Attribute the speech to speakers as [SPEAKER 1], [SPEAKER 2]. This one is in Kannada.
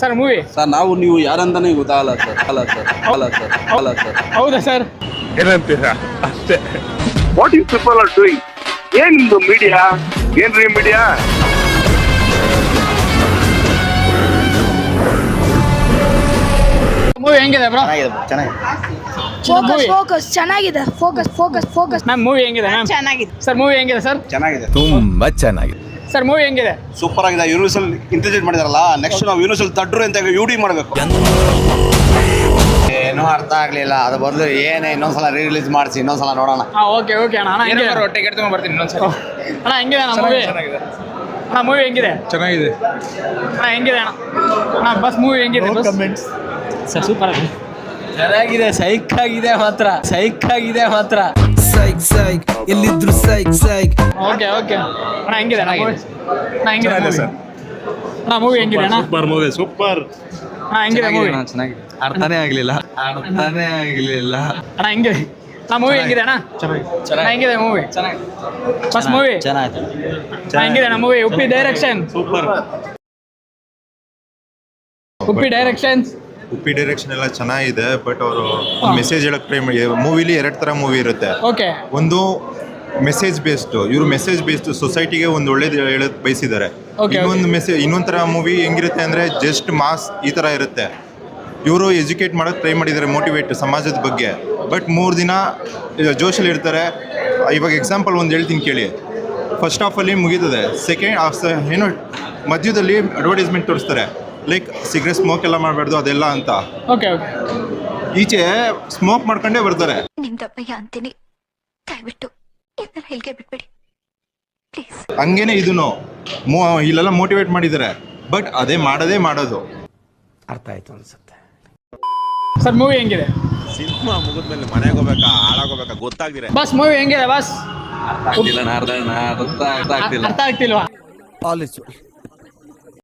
[SPEAKER 1] ಸರ್ ಮೂವಿ
[SPEAKER 2] ಸರ್ ನಾವು ನೀವು ಯಾರಂತಾನೆ ಗೊತ್ತಾಗಲ್ಲ ಸರ್.
[SPEAKER 1] ಹೌದಾ ಸರ್?
[SPEAKER 3] ಏನಂತೀರಾ ಅಷ್ಟೇ.
[SPEAKER 4] What you people are doing? ಏನ್ ನಿಮ್ದು ಮೀಡಿಯಾ? ಏನ್ರಿ ಮೀಡಿಯಾ?
[SPEAKER 1] ಮೂವಿ ಹೆಂಗಿದೆ ಬ್ರೋ?
[SPEAKER 5] ಫೋಕಸ್ ಚೆನ್ನಾಗಿದೆ. ಫೋಕಸ್
[SPEAKER 1] ಮ್ಯಾಮ್ ಮೂವಿ ಹೆಂಗಿದೆ ಮ್ಯಾಮ್?
[SPEAKER 5] ಚೆನ್ನಾಗಿದೆ.
[SPEAKER 1] ಸರ್ ಮೂವಿ ಹೆಂಗಿದೆ ಸರ್?
[SPEAKER 2] ಚೆನ್ನಾಗಿದೆ,
[SPEAKER 6] ತುಂಬಾ ಚೆನ್ನಾಗಿದೆ.
[SPEAKER 1] ಸರ್ ಮೂವಿ ಹೆಂಗಿದೆ?
[SPEAKER 2] ಸೂಪರ್ ಆಗಿದೆ. ಯೂನಿವರ್ಸಲ್ ಇಂಟೆಲಿಜೆಂಟ್ ಮಾಡಿದಾರಲ್ಲ, ನೆಕ್ಸ್ಟ್ ನಾವು ಯೂನಿವರ್ಸಲ್ ತಡ್ರು ಅಂತ ಯೂಡಿ ಮಾಡಬೇಕು.
[SPEAKER 7] ಏನೂ ಅರ್ಥ ಆಗಲಿಲ್ಲ. ಅದು ಬದಲು ಏನೇ ಇನ್ನೊಂದ್ಸಲ ರಿಲೀಸ್ ಮಾಡಿಸಿ ಇನ್ನೊಂದ್ಸಲ ನೋಡೋಣ.
[SPEAKER 1] ಓಕೆ ಅಣ್ಣ. ಅಣ್ಣ ಹೆಂಗಿದೆ?
[SPEAKER 8] ಹೊಟ್ಟೆ ಕೆಡ್ತಕೊಂಡ್ ಬರ್ತೀನಿ ಇನ್ನೊಂದ್ಸಲ.
[SPEAKER 1] ಅಣ್ಣ ಹೆಂಗಿದೆ ಅಣ್ಣ ಮೂವಿ? ಅಣ್ಣ ಮೂವಿ ಹೆಂಗಿದೆ?
[SPEAKER 8] ಚೆನ್ನಾಗಿದೆ.
[SPEAKER 1] ಅಣ್ಣ ಹೆಂಗಿದೆ ಅಣ್ಣ ಬಸ್ ಮೂವಿ ಹೆಂಗಿದೆ? ಸರ್ ಸೂಪರ್ ಆಗಿದೆ.
[SPEAKER 8] ಚೆನ್ನಾಗಿದೆ. ಸೈಕ್ ಆಗಿದೆ ಮಾತ್ರ.
[SPEAKER 6] ಸೈಕ್ ಎಲ್ಲಿದ್ರು ಸೈಕ್.
[SPEAKER 1] ಓಕೆ ಅಣ್ಣ ಹೆಂಗಿದೆ ಅಣ್ಣ ಮೂವಿ? ಅಣ್ಣ ಹೆಂಗಿದೆ ಅಣ್ಣ ಮೂವಿ ಹೆಂಗಿದೆ ಅಣ್ಣ?
[SPEAKER 3] ಸೂಪರ್.
[SPEAKER 1] ಅಣ್ಣ ಹೆಂಗಿದೆ ಮೂವಿ?
[SPEAKER 8] ಚೆನ್ನಾಗಿದೆ.
[SPEAKER 6] ಅರ್ಥನೇ ಆಗ್ಲಿಲ್ಲ.
[SPEAKER 1] ಅಣ್ಣ ಹೆಂಗಿದೆ ಅಣ್ಣ ಮೂವಿ? ಹೆಂಗಿದೆ ಅಣ್ಣ? ಅಣ್ಣ ಹೆಂಗಿದೆ ಮೂವಿ? First movie
[SPEAKER 7] ಚೆನ್ನಾಯ್ತು.
[SPEAKER 1] ಅಣ್ಣ ಹೆಂಗಿದೆ ಅಣ್ಣ movie? Uppi direction
[SPEAKER 3] super.
[SPEAKER 1] Uppi directions
[SPEAKER 9] Uppi direction ಎಲ್ಲ ಚೆನ್ನಾಗಿದೆ. ಬಟ್ ಅವರು ಮೆಸೇಜ್ ಹೇಳಕ್ ಟ್ರೈ ಮಾಡಿ. ಮೂವಿಲಿ 2 ಥರ ಮೂವಿ ಇರುತ್ತೆ.
[SPEAKER 1] ಓಕೆ
[SPEAKER 9] ಒಂದು ಮೆಸೇಜ್ ಬೇಸ್ಡ್, ಇವರು ಮೆಸೇಜ್ ಬೇಸ್ಡ್ ಸೊಸೈಟಿಗೆ ಒಂದು ಒಳ್ಳೇದು ಹೇಳೋದು ಬಯಸಿದ್ದಾರೆ.
[SPEAKER 1] Okay,
[SPEAKER 9] ಇನ್ನೊಂದು ಥರ ಮೂವಿ ಹೆಂಗಿರುತ್ತೆ ಅಂದರೆ ಜಸ್ಟ್ ಮಾಸ್ ಈ ಥರ ಇರುತ್ತೆ. ಇವರು ಎಜುಕೇಟ್ ಮಾಡೋಕ್ಕೆ ಟ್ರೈ ಮಾಡಿದ್ದಾರೆ, ಮೋಟಿವೇಟ್ ಸಮಾಜದ ಬಗ್ಗೆ. ಬಟ್ 3 ದಿನ ಜೋಶಲ್ಲಿ ಇರ್ತಾರೆ. ಇವಾಗ ಎಕ್ಸಾಂಪಲ್ ಒಂದು ಹೇಳ್ತೀನಿ ಕೇಳಿ. ಫಸ್ಟ್ ಹಾಫಲ್ಲಿ ಮುಗೀತದೆ, ಸೆಕೆಂಡ್ ಹಾಫ್ ಏನೋ ಮಧ್ಯದಲ್ಲಿ ಅಡ್ವರ್ಟೈಸ್ಮೆಂಟ್ ತೋರಿಸ್ತಾರೆ, ಲೈಕ್ ಸಿಗರೇಟ್ ಸ್ಮೋಕ್ ಎಲ್ಲ ಮಾಡಬಾರ್ದು ಅದೆಲ್ಲ ಅಂತ.
[SPEAKER 1] ಓಕೆ
[SPEAKER 9] ಈಚೆ ಸ್ಮೋಕ್ ಮಾಡ್ಕೊಂಡೇ ಬರ್ತಾರೆ.
[SPEAKER 5] ನಿಮ್ ದಪ್ಪಯ್ಯ ಅಂತೀನಿ, ದಯವಿಟ್ಟು ಇದನ್ನ ಹೇಳ್ಗೆ ಬಿಟ್ಬಿಡಿ ಪ್ಲೀಸ್.
[SPEAKER 9] ಹಂಗೇನೆ ಇದನ್ನು ಇಲ್ಲೆಲ್ಲ ಮೋಟಿವೇಟ್ ಮಾಡಿದ್ದಾರೆ. ಬಟ್ ಅದೇ ಮಾಡೋದು.
[SPEAKER 6] ಅರ್ಥ ಆಯ್ತು ಅನ್ಸುತ್ತೆ.
[SPEAKER 1] ಸರ್ ಮೂವಿ ಹೆಂಗಿದೆ?
[SPEAKER 3] ಸಿನಿಮಾ ಮುಗಿದ್ಮೇಲೆ ಮನೆಗೆ ಹೋಗ್ಬೇಕಾ ಹಾಳಾಗೋಬೇಕಾ ಗೊತ್ತಾಗ್ದಿರ.
[SPEAKER 1] ಬಸ್ ಮೂವಿ ಹೆಂಗಿದೆ ಬಸ್?
[SPEAKER 6] ಅರ್ಥ ಆಗ್ತಿಲ್ಲ.
[SPEAKER 1] ಅರ್ಥ ಆಗ್ತಿಲ್ವಾ?
[SPEAKER 6] All is well.